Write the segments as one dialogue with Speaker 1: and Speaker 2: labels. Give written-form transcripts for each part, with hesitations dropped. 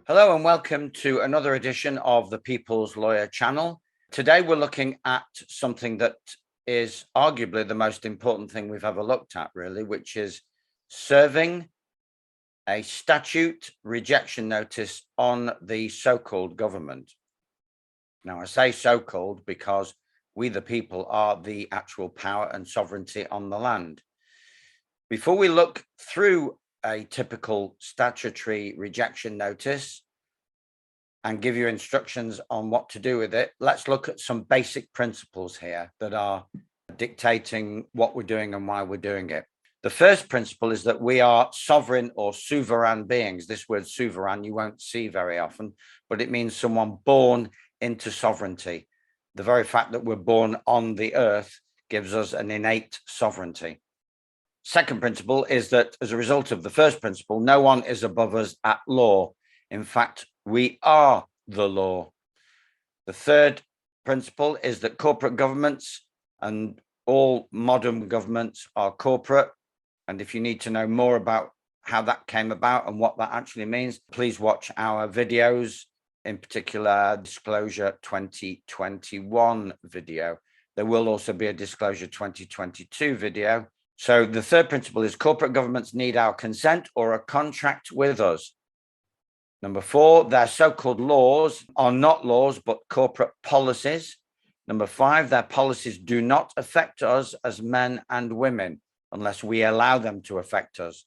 Speaker 1: Hello and welcome to another edition of the People's Lawyer channel. Today we're looking at something that is arguably the most important thing we've ever looked at, really, which is serving a statute rejection notice on the so-called government. Now, I say so-called because we, the people, are the actual power and sovereignty on the land. Before we look through a typical statutory rejection notice and give you instructions on what to do with it, let's look at some basic principles here that are dictating what we're doing and why we're doing it. The first principle is that we are sovereign or souverain beings. This word souverain you won't see very often, but it means someone born into sovereignty. The very fact that we're born on the earth gives us an innate sovereignty. Second principle is that as a result of the first principle, no one is above us at law. In fact, we are the law. The third principle is that corporate governments and all modern governments are corporate. And if you need to know more about how that came about and what that actually means, please watch our videos, in particular Disclosure 2021 video. There will also be a Disclosure 2022 video. So the third principle is corporate governments need our consent or a contract with us. Number four, their so-called laws are not laws, but corporate policies. Number five, their policies do not affect us as men and women unless we allow them to affect us.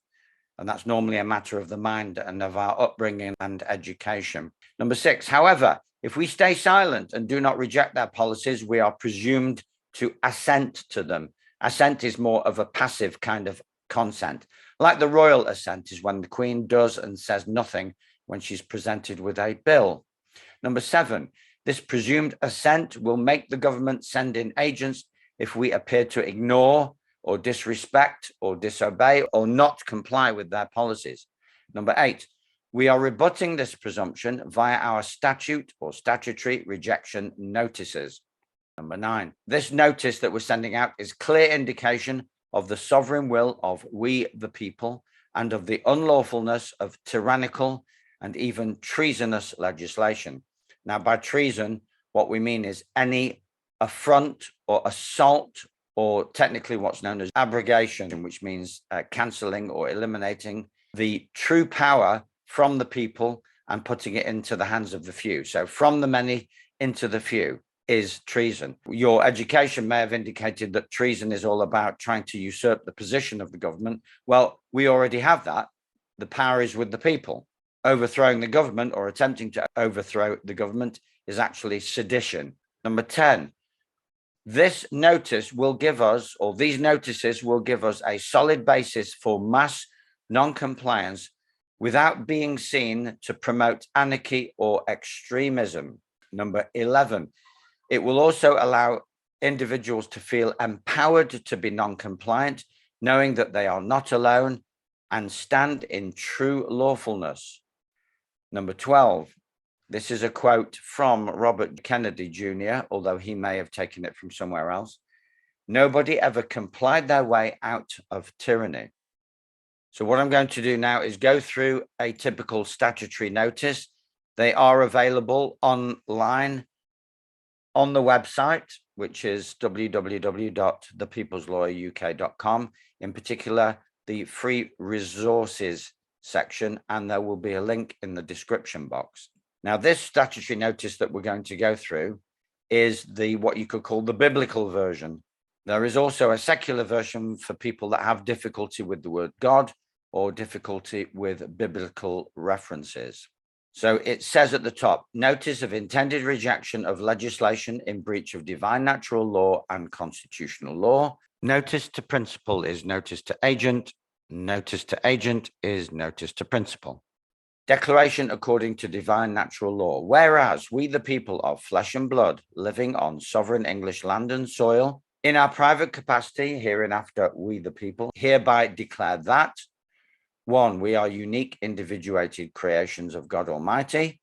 Speaker 1: And that's normally a matter of the mind and of our upbringing and education. Number six, however, if we stay silent and do not reject their policies, we are presumed to assent to them. Assent is more of a passive kind of consent. Like the royal assent is when the Queen does and says nothing when she's presented with a bill. Number seven, this presumed assent will make the government send in agents if we appear to ignore or disrespect or disobey or not comply with their policies. Number eight, we are rebutting this presumption via our statute or statutory rejection notices. Number nine, this notice that we're sending out is clear indication of the sovereign will of we, the people, and of the unlawfulness of tyrannical and even treasonous legislation. Now, by treason, what we mean is any affront or assault, or technically what's known as abrogation, which means cancelling or eliminating the true power from the people and putting it into the hands of the few. So from the many into the few is treason. Your education may have indicated that treason is all about trying to usurp the position of the government. Well, we already have that. The power is with the people. Overthrowing the government or attempting to overthrow the government is actually sedition. Number 10, this notice will give us, or these notices will give us a solid basis for mass non-compliance without being seen to promote anarchy or extremism. Number 11, it will also allow individuals to feel empowered to be non-compliant, knowing that they are not alone and stand in true lawfulness. Number 12, this is a quote from Robert Kennedy Jr., although he may have taken it from somewhere else. Nobody ever complied their way out of tyranny. So what I'm going to do now is go through a typical statutory notice. They are available online on the website, which is www.thepeopleslawyeruk.com, in particular, the free resources section, and there will be a link in the description box. Now, this statutory notice that we're going to go through is what you could call the biblical version. There is also a secular version for people that have difficulty with the word God or difficulty with biblical references. So it says at the top, notice of intended rejection of legislation in breach of divine natural law and constitutional law. Notice to principal is notice to agent. Notice to agent is notice to principal. Declaration according to divine natural law. Whereas we, the people of flesh and blood, living on sovereign English land and soil, in our private capacity, hereinafter we, the people, hereby declare that, 1, we are unique individuated creations of God Almighty.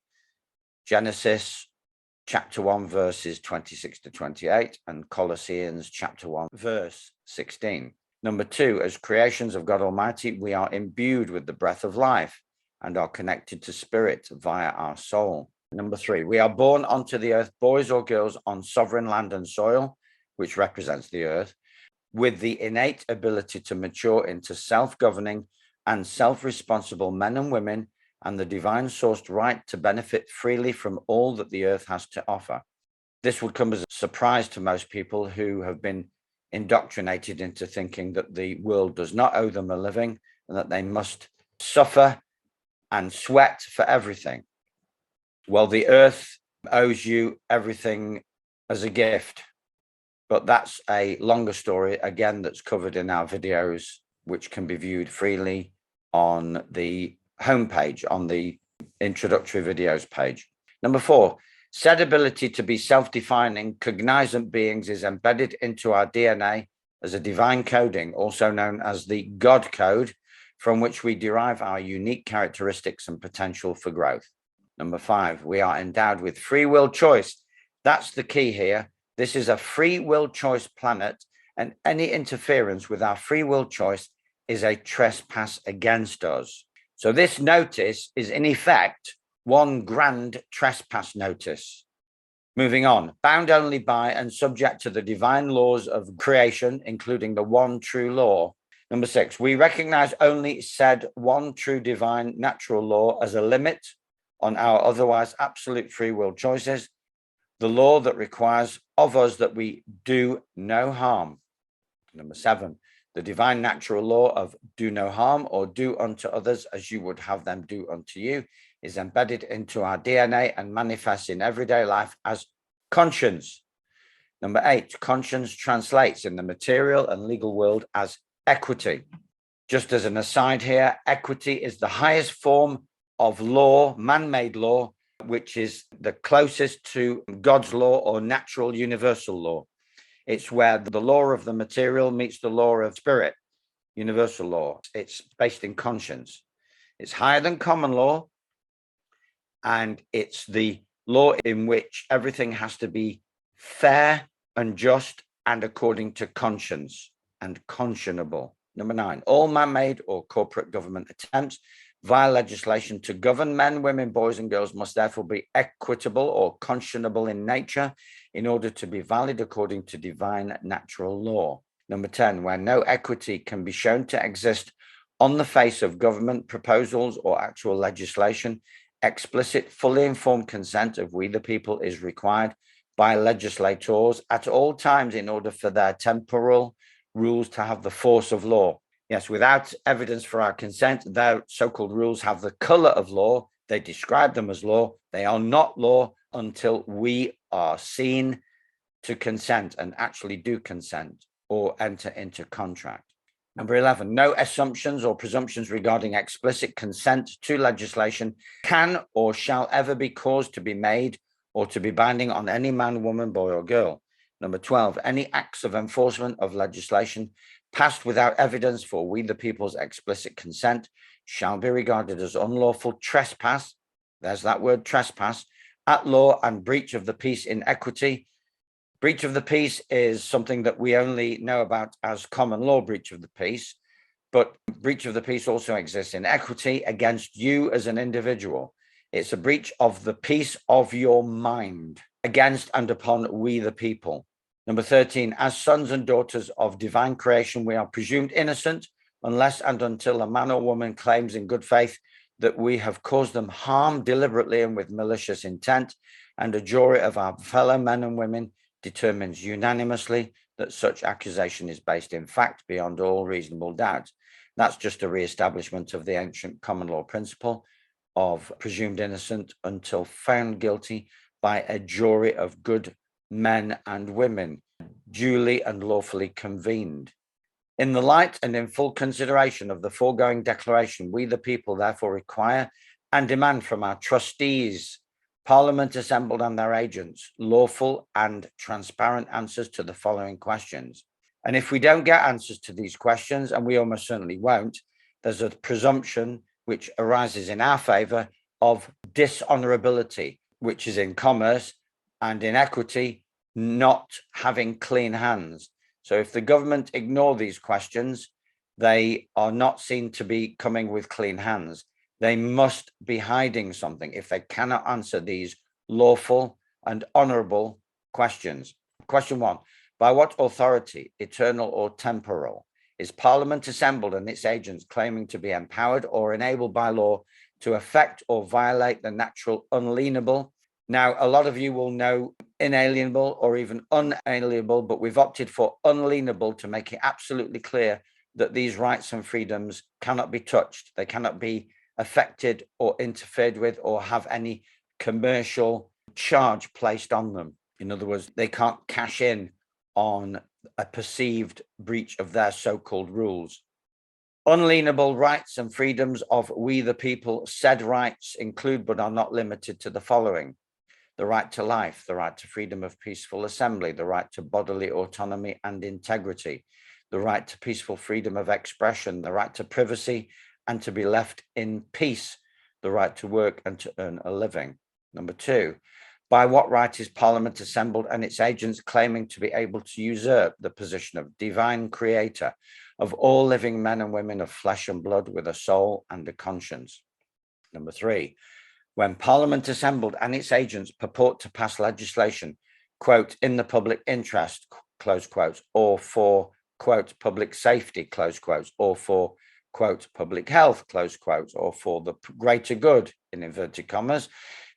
Speaker 1: Genesis chapter 1, verses 26 to 28, and Colossians chapter 1, verse 16. Number 2, as creations of God Almighty, we are imbued with the breath of life. and are connected to spirit via our soul. Number 3, we are born onto the earth, boys or girls, on sovereign land and soil, which represents the earth, with the innate ability to mature into self-governing and self-responsible men and women, and the divine-sourced right to benefit freely from all that the earth has to offer. This would come as a surprise to most people who have been indoctrinated into thinking that the world does not owe them a living and that they must suffer and sweat for everything. Well, the earth owes you everything as a gift, but that's a longer story, again, that's covered in our videos, which can be viewed freely on the homepage, on the introductory videos page. Number 4, said ability to be self-defining, cognizant beings is embedded into our DNA as a divine coding, also known as the God code, from which we derive our unique characteristics and potential for growth. Number 5, we are endowed with free will choice. That's the key here. This is a free will choice planet, and any interference with our free will choice is a trespass against us. So this notice is in effect one grand trespass notice. Moving on, bound only by and subject to the divine laws of creation, including the one true law. Number 6, we recognize only said one true divine natural law as a limit on our otherwise absolute free will choices, the law that requires of us that we do no harm. Number 7, the divine natural law of do no harm or do unto others as you would have them do unto you is embedded into our DNA and manifests in everyday life as conscience. Number 8, conscience translates in the material and legal world as equity. Just as an aside here, equity is the highest form of law, man-made law, which is the closest to God's law or natural universal law. It's where the law of the material meets the law of spirit, universal law. It's based in conscience. It's higher than common law, and it's the law in which everything has to be fair and just and according to conscience and conscionable. Number 9, all man-made or corporate government attempts via legislation to govern men, women, boys, and girls must therefore be equitable or conscionable in nature in order to be valid according to divine natural law. Number 10, where no equity can be shown to exist on the face of government proposals or actual legislation, explicit, fully informed consent of we the people is required by legislators at all times in order for their temporal rules to have the force of law. Yes, without evidence for our consent, their so-called rules have the color of law. They describe them as law. They are not law until we are seen to consent and actually do consent or enter into contract. Number 11, no assumptions or presumptions regarding explicit consent to legislation can or shall ever be caused to be made or to be binding on any man, woman, boy, or girl. Number 12, any acts of enforcement of legislation passed without evidence for we the people's explicit consent shall be regarded as unlawful trespass. There's that word trespass at law and breach of the peace in equity. Breach of the peace is something that we only know about as common law breach of the peace, but breach of the peace also exists in equity against you as an individual. It's a breach of the peace of your mind against and upon we the people. Number 13, as sons and daughters of divine creation, we are presumed innocent unless and until a man or woman claims in good faith that we have caused them harm deliberately and with malicious intent, and a jury of our fellow men and women determines unanimously that such accusation is based in fact beyond all reasonable doubt. That's just a re-establishment of the ancient common law principle of presumed innocent until found guilty by a jury of good men and women, duly and lawfully convened. In the light and in full consideration of the foregoing declaration, we the people therefore require and demand from our trustees, Parliament assembled and their agents, lawful and transparent answers to the following questions. And if we don't get answers to these questions, and we almost certainly won't, there's a presumption which arises in our favor of dishonorability, which is in commerce and in equity, not having clean hands. So if the government ignore these questions, they are not seen to be coming with clean hands. They must be hiding something if they cannot answer these lawful and honorable questions. Question 1. By what authority, eternal or temporal, is Parliament assembled and its agents claiming to be empowered or enabled by law to affect or violate the natural unalienable? Now, a lot of you will know inalienable or even unalienable, but we've opted for unalienable to make it absolutely clear that these rights and freedoms cannot be touched. They cannot be affected or interfered with or have any commercial charge placed on them. In other words, they can't cash in on a perceived breach of their so-called rules. Unalienable rights and freedoms of we the people. Said rights include but are not limited to the following: the right to life, the right to freedom of peaceful assembly, the right to bodily autonomy and integrity, the right to peaceful freedom of expression, the right to privacy and to be left in peace, the right to work and to earn a living. Number 2, by what right is Parliament assembled and its agents claiming to be able to usurp the position of divine creator of all living men and women of flesh and blood with a soul and a conscience? Number 3, when Parliament assembled and its agents purport to pass legislation, quote, in the public interest, close quotes, or for, quote, public safety, close quotes, or for, quote, public health, close quotes, or for the greater good, in inverted commas,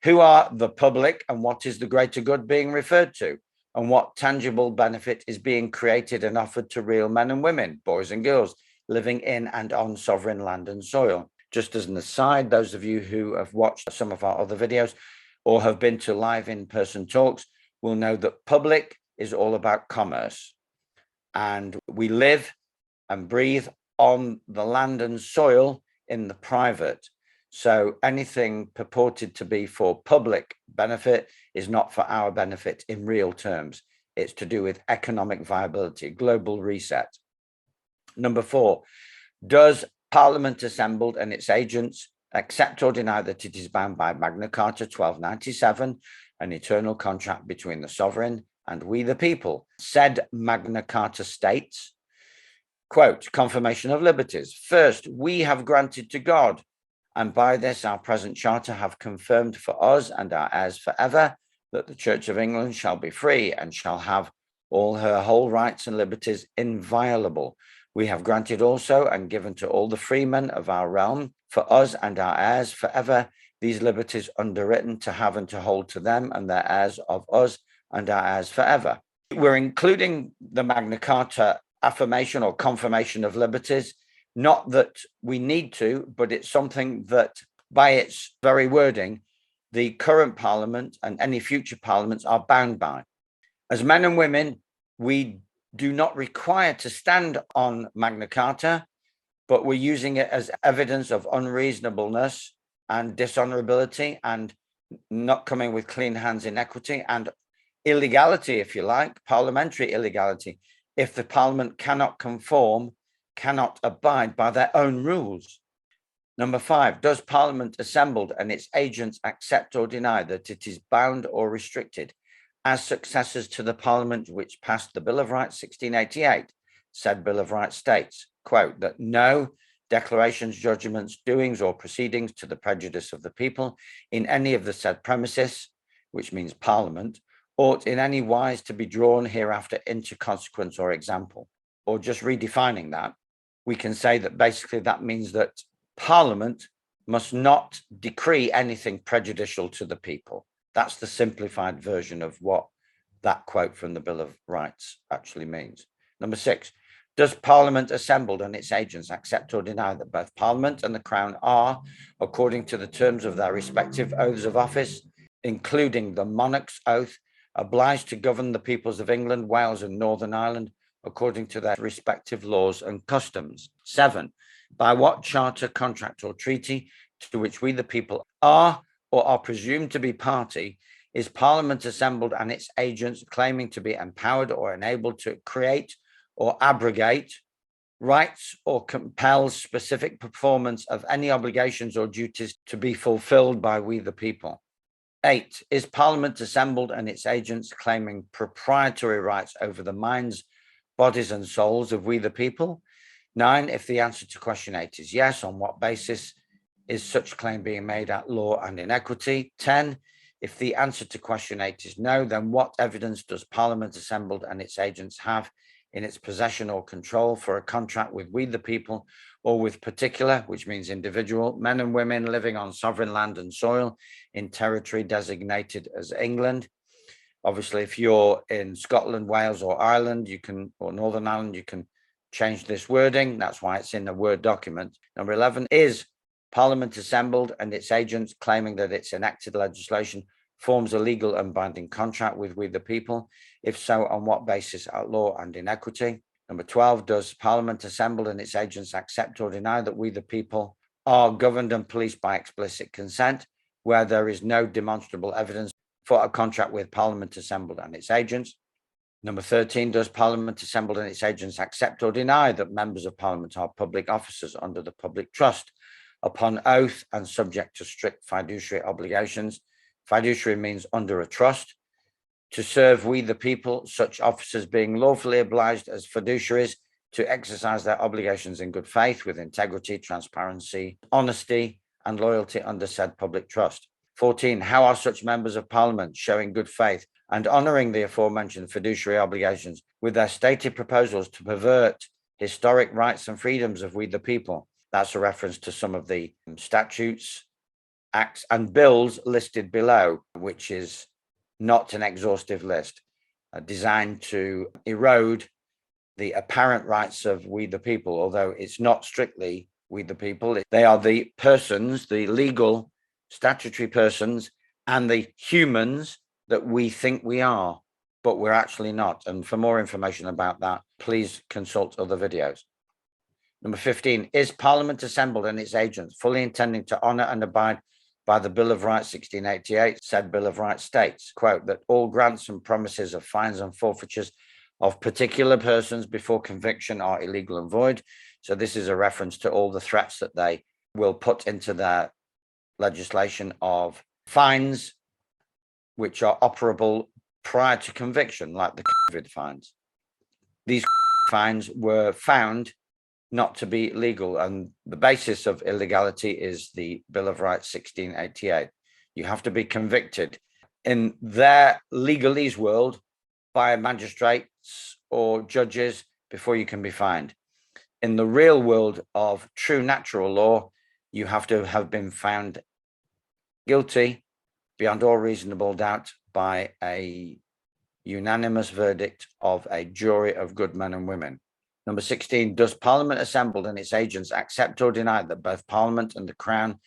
Speaker 1: who are the public and what is the greater good being referred to? And what tangible benefit is being created and offered to real men and women, boys and girls, living in and on sovereign land and soil? Just as an aside, those of you who have watched some of our other videos or have been to live in-person talks will know that public is all about commerce. And we live and breathe on the land and soil in the private. So anything purported to be for public benefit is not for our benefit in real terms. It's to do with economic viability, global reset. Number 4, does Parliament assembled and its agents accept or deny that it is bound by Magna Carta 1297, an eternal contract between the sovereign and we the people? Said Magna Carta states, quote, confirmation of liberties. First, we have granted to God, and by this our present charter have confirmed for us and our heirs forever, that the Church of England shall be free and shall have all her whole rights and liberties inviolable. We have granted also and given to all the freemen of our realm for us and our heirs forever these liberties underwritten to have and to hold to them and their heirs of us and our heirs forever. We're including the Magna Carta affirmation or confirmation of liberties, not that we need to, but it's something that by its very wording, the current Parliament and any future parliaments are bound by. As men and women, we do not require to stand on Magna Carta, but we're using it as evidence of unreasonableness and dishonorability and not coming with clean hands in equity and illegality, if you like, parliamentary illegality, if the Parliament cannot conform, cannot abide by their own rules. Number 5, does Parliament assembled and its agents accept or deny that it is bound or restricted as successors to the Parliament which passed the Bill of Rights 1688? Said Bill of Rights states, quote, that no declarations, judgments, doings or proceedings to the prejudice of the people in any of the said premises, which means Parliament, ought in any wise to be drawn hereafter into consequence or example. Or just redefining that, we can say that basically that means that Parliament must not decree anything prejudicial to the people. That's the simplified version of what that quote from the Bill of Rights actually means. Number 6, does Parliament assembled and its agents accept or deny that both Parliament and the Crown are, according to the terms of their respective oaths of office, including the monarch's oath, obliged to govern the peoples of England, Wales and Northern Ireland according to their respective laws and customs? 7, by what charter, contract or treaty to which we the people are or are presumed to be party is Parliament assembled and its agents claiming to be empowered or enabled to create or abrogate rights or compel specific performance of any obligations or duties to be fulfilled by we the people? 8, is Parliament assembled and its agents claiming proprietary rights over the minds, bodies and souls of we the people? 9, if the answer to question 8 is yes, on what basis is such claim being made at law and in equity? 10. If the answer to question 8 is no, then what evidence does Parliament assembled and its agents have in its possession or control for a contract with we the people, or with particular, which means individual, men and women living on sovereign land and soil in territory designated as England? Obviously, if you're in Scotland, Wales, or Ireland, or Northern Ireland, you can change this wording. That's why it's in the Word document. Number 11, is Parliament assembled and its agents claiming that its enacted legislation forms a legal and binding contract with we the people? If so, on what basis, at law and in equity? Number 12, does Parliament assembled and its agents accept or deny that we the people are governed and policed by explicit consent, where there is no demonstrable evidence for a contract with Parliament assembled and its agents? Number 13, does Parliament assembled and its agents accept or deny that members of Parliament are public officers under the public trust, upon oath and subject to strict fiduciary obligations? Fiduciary means under a trust. To serve we the people, such officers being lawfully obliged as fiduciaries to exercise their obligations in good faith, with integrity, transparency, honesty, and loyalty under said public trust. 14, how are such members of Parliament showing good faith and honouring the aforementioned fiduciary obligations with their stated proposals to pervert historic rights and freedoms of we the people? That's a reference to some of the statutes, acts, and bills listed below, which is not an exhaustive list, designed to erode the apparent rights of we the people, although it's not strictly we the people. They are the persons, the legal statutory persons, and the humans that we think we are, but we're actually not. And for more information about that, please consult other videos. Number 15, is Parliament assembled and its agents fully intending to honour and abide by the Bill of Rights 1688? Said Bill of Rights states, quote, that all grants and promises of fines and forfeitures of particular persons before conviction are illegal and void. So this is a reference to all the threats that they will put into their legislation of fines which are operable prior to conviction, like the COVID fines. These fines were found not to be legal, and the basis of illegality is the Bill of Rights 1688. You have to be convicted in their legalese world by magistrates or judges before you can be fined. In the real world of true natural law, you have to have been found guilty beyond all reasonable doubt by a unanimous verdict of a jury of good men and women. Number 16, does Parliament assembled and its agents accept or deny that both Parliament and the Crown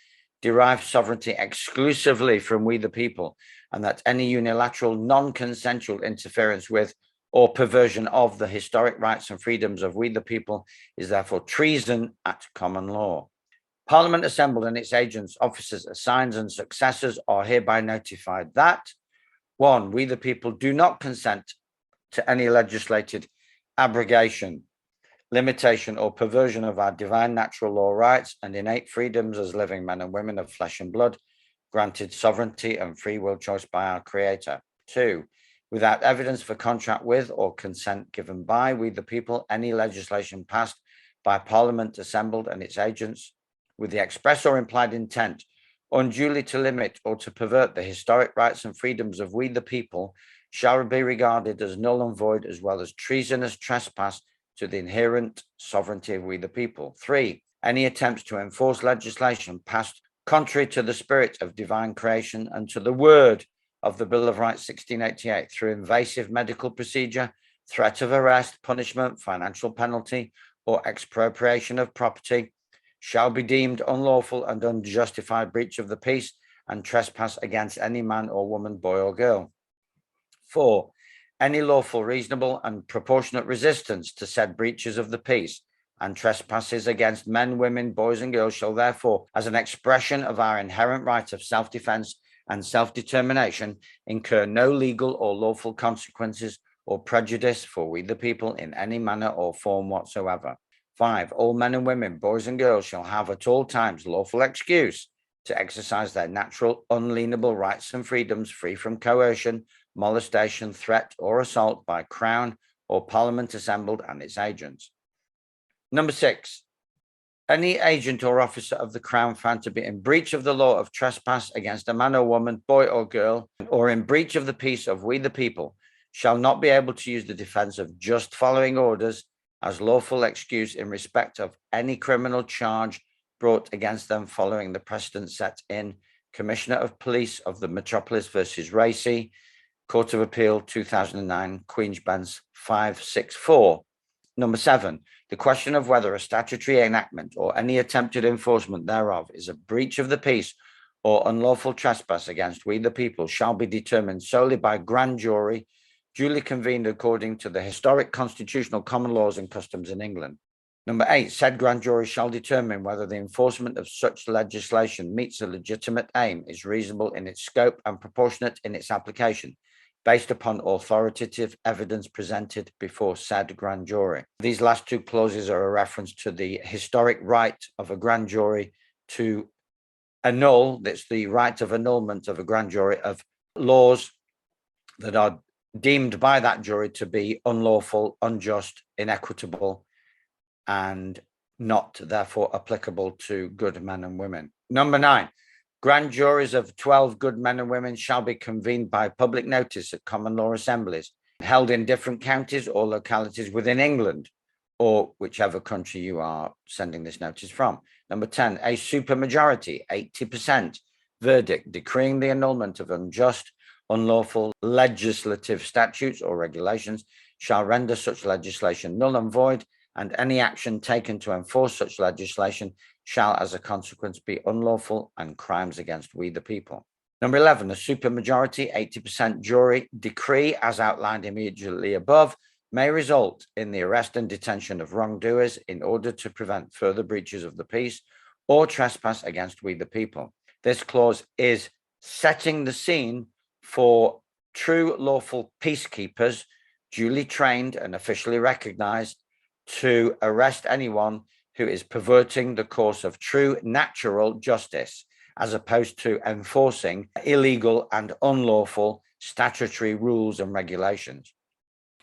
Speaker 1: derive sovereignty exclusively from we the people, and that any unilateral non-consensual interference with or perversion of the historic rights and freedoms of we the people is therefore treason at common law? Parliament assembled and its agents, officers, assigns, and successors are hereby notified that 1, we the people do not consent to any legislated abrogation, limitation, or perversion of our divine natural law rights and innate freedoms as living men and women of flesh and blood, granted sovereignty and free will choice by our Creator. 2, without evidence for contract with or consent given by we the people, any legislation passed by Parliament assembled and its agents with the express or implied intent unduly to limit or to pervert the historic rights and freedoms of we the people shall be regarded as null and void, as well as treasonous trespass to the inherent sovereignty of we the people. 3, any attempts to enforce legislation passed contrary to the spirit of divine creation and to the word of the Bill of Rights 1688 through invasive medical procedure, threat of arrest, punishment, financial penalty, or expropriation of property shall be deemed unlawful and unjustified breach of the peace and trespass against any man or woman, boy or girl. 4, any lawful, reasonable, and proportionate resistance to said breaches of the peace and trespasses against men, women, boys, and girls shall therefore, as an expression of our inherent right of self-defense and self-determination, incur no legal or lawful consequences or prejudice for we the people in any manner or form whatsoever. 5, all men and women, boys and girls shall have at all times lawful excuse to exercise their natural, unalienable rights and freedoms free from coercion, molestation, threat, or assault by Crown or Parliament assembled and its agents. Number 6, Any agent or officer of the Crown found to be in breach of the law of trespass against a man or woman, boy or girl, or in breach of the peace of we the people, shall not be able to use the defence of just following orders as lawful excuse in respect of any criminal charge brought against them following the precedent set in Commissioner of Police of the Metropolis versus Racy, Court of Appeal 2009, Queen's Bench 564. Number 7, the question of whether a statutory enactment or any attempted enforcement thereof is a breach of the peace or unlawful trespass against we the people shall be determined solely by grand jury, duly convened according to the historic constitutional common laws and customs in England. Number 8, said grand jury shall determine whether the enforcement of such legislation meets a legitimate aim, is reasonable in its scope and proportionate in its application, based upon authoritative evidence presented before said grand jury. These last two clauses are a reference to the historic right of a grand jury to annul, that's the right of annulment of a grand jury of laws that are deemed by that jury to be unlawful, unjust, inequitable, and not therefore applicable to good men and women. Number 9, grand juries of 12 good men and women shall be convened by public notice at common law assemblies held in different counties or localities within England or whichever country you are sending this notice from. Number 10, a supermajority, 80% verdict decreeing the annulment of unjust, unlawful legislative statutes or regulations shall render such legislation null and void, and any action taken to enforce such legislation shall as a consequence be unlawful and crimes against we the people. Number 11, a supermajority 80% jury decree as outlined immediately above may result in the arrest and detention of wrongdoers in order to prevent further breaches of the peace or trespass against we the people. This clause is setting the scene for true lawful peacekeepers, duly trained and officially recognized, to arrest anyone who is perverting the course of true natural justice, as opposed to enforcing illegal and unlawful statutory rules and regulations.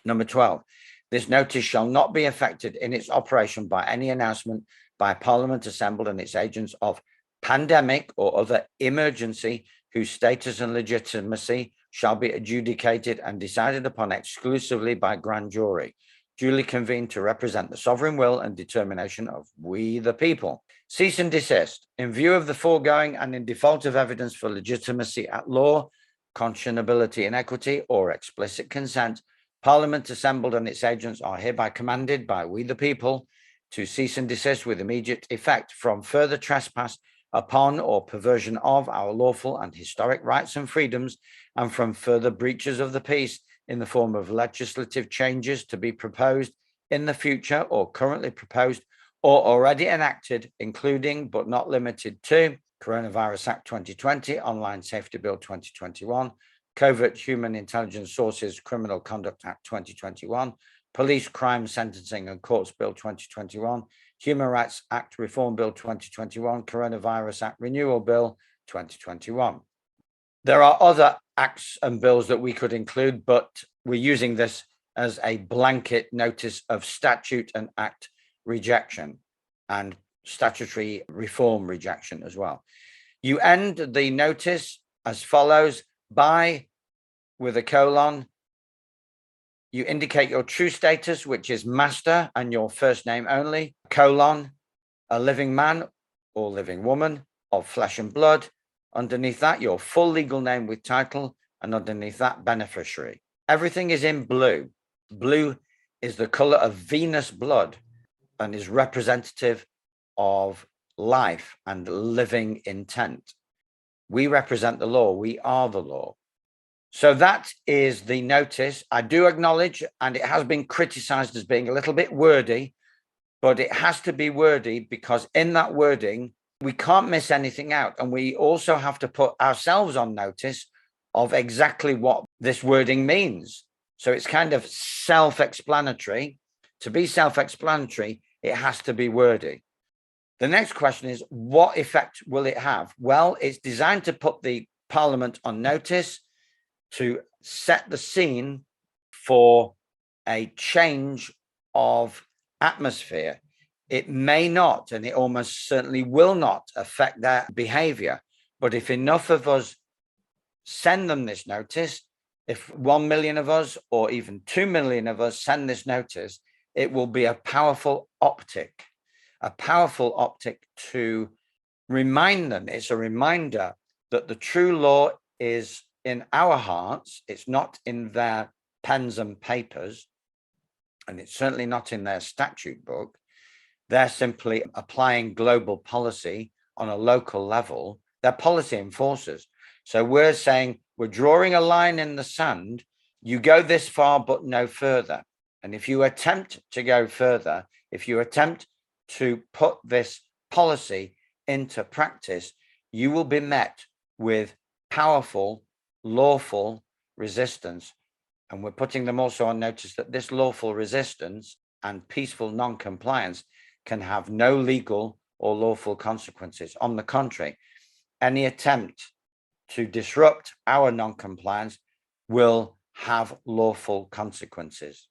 Speaker 1: Number 12, this notice shall not be affected in its operation by any announcement by Parliament assembled and its agents of pandemic or other emergency whose status and legitimacy shall be adjudicated and decided upon exclusively by grand jury, duly convened to represent the sovereign will and determination of we the people. Cease and desist. In view of the foregoing and in default of evidence for legitimacy at law, conscionability in equity, or explicit consent, Parliament assembled and its agents are hereby commanded by we the people to cease and desist with immediate effect from further trespass upon or perversion of our lawful and historic rights and freedoms, and from further breaches of the peace in the form of legislative changes to be proposed in the future or currently proposed or already enacted, including but not limited to Coronavirus Act 2020, Online Safety Bill 2021, Covert Human Intelligence Sources Criminal Conduct Act 2021, Police Crime Sentencing and Courts Bill 2021, Human Rights Act Reform Bill 2021, Coronavirus Act Renewal Bill 2021. There are other acts and bills that we could include, but we're using this as a blanket notice of statute and act rejection and statutory reform rejection as well. You end the notice as follows: by, with a colon, you indicate your true status, which is master and your first name only, colon, a living man or living woman of flesh and blood. Underneath that, your full legal name with title, and underneath that, beneficiary. Everything is in blue. Blue is the color of venous blood and is representative of life and living intent. We represent the law. We are the law. So that is the notice. I do acknowledge, and it has been criticized as being a little bit wordy, but it has to be wordy because in that wording, we can't miss anything out. And we also have to put ourselves on notice of exactly what this wording means. So it's kind of self-explanatory. To be self-explanatory, it has to be wordy. The next question is, what effect will it have? Well, it's designed to put the Parliament on notice, to set the scene for a change of atmosphere it may not, and it almost certainly will not affect their behavior. But if enough of us send them this notice, if 1 million of us or even 2 million of us send this notice, it will be a powerful optic to remind them. It's a reminder that the true law is in our hearts. It's not in their pens and papers, and it's certainly not in their statute book. They're simply applying global policy on a local level. They're policy enforcers. So we're saying we're drawing a line in the sand. You go this far, but no further. And if you attempt to go further, if you attempt to put this policy into practice, you will be met with powerful, lawful resistance. And we're putting them also on notice that this lawful resistance and peaceful non-compliance can have no legal or lawful consequences. On the contrary, any attempt to disrupt our non-compliance will have lawful consequences.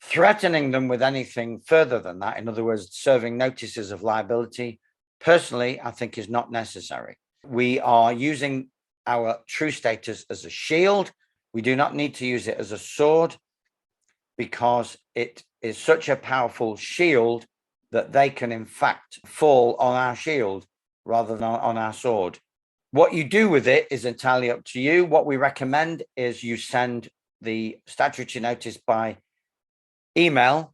Speaker 1: Threatening them with anything further than that, in other words, serving notices of liability, personally, I think is not necessary. We are using our true status as a shield. We do not need to use it as a sword, because it is such a powerful shield that they can in fact fall on our shield rather than on our sword. What you do with it is entirely up to you. What we recommend is you send the statutory notice by email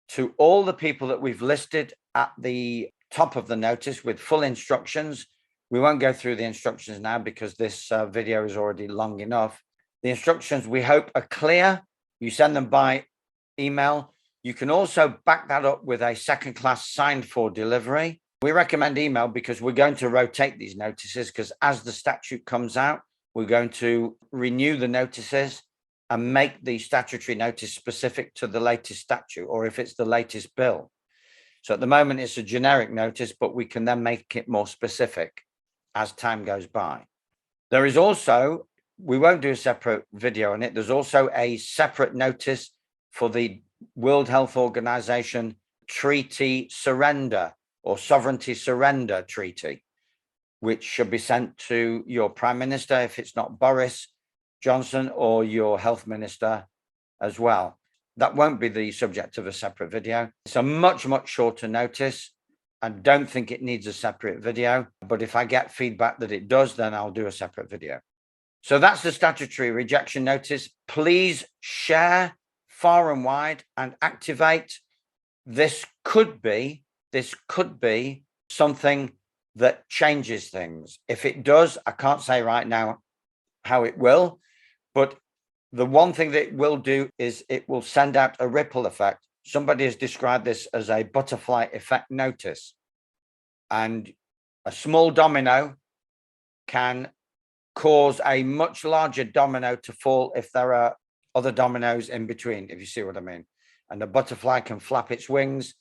Speaker 1: to all the people that we've listed at the top of the notice with full instructions. We won't go through the instructions now because this video is already long enough. The instructions, we hope, are clear. You send them by email. You can also back that up with a second class signed for delivery. We recommend email because we're going to rotate these notices, because as the statute comes out, we're going to renew the notices and make the statutory notice specific to the latest statute, or if it's the latest bill. So at the moment, it's a generic notice, but we can then make it more specific as time goes by. There is also, we won't do a separate video on it, there's also a separate notice for the World Health Organization treaty surrender or sovereignty surrender treaty, which should be sent to your Prime Minister if it's not Boris Johnson, or your health minister as well. That won't be the subject of a separate video. It's a much, much shorter notice. I don't think it needs a separate video, but if I get feedback that it does, then I'll do a separate video. So that's the statutory rejection notice. Please share far and wide and activate. This could be something that changes things. If it does, I can't say right now how it will, but the one thing that it will do is it will send out a ripple effect. Somebody has described this as a butterfly effect notice, and a small domino can cause a much larger domino to fall if there are other dominoes in between, if you see what I mean. And the butterfly can flap its wings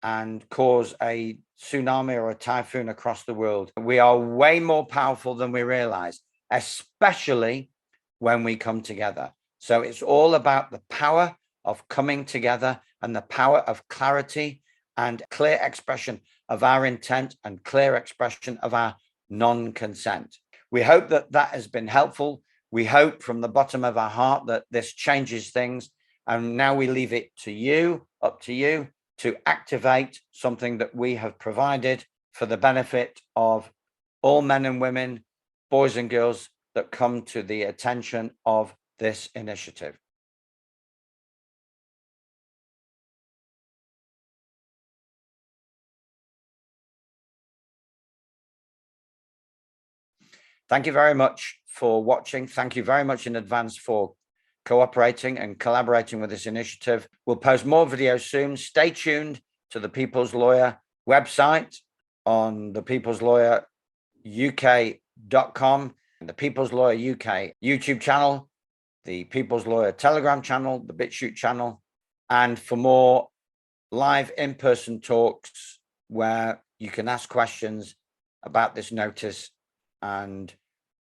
Speaker 1: and cause a tsunami or a typhoon across the world. We are way more powerful than we realize, especially when we come together. So it's all about the power of coming together and the power of clarity and clear expression of our intent and clear expression of our non-consent. We hope that that has been helpful. We hope from the bottom of our heart that this changes things. And now we leave it to you, up to you, to activate something that we have provided for the benefit of all men and women, boys and girls that come to the attention of this initiative. Thank you very much for watching. Thank you very much in advance for cooperating and collaborating with this initiative. We'll post more videos soon. Stay tuned to the People's Lawyer website on the peopleslawyer.uk.com, the People's Lawyer UK YouTube channel, the People's Lawyer Telegram channel, the BitChute channel, and for more live in-person talks where you can ask questions about this notice and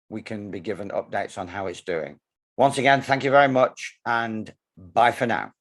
Speaker 1: we can be given updates on how it's doing. Once again, thank you very much, and bye for now.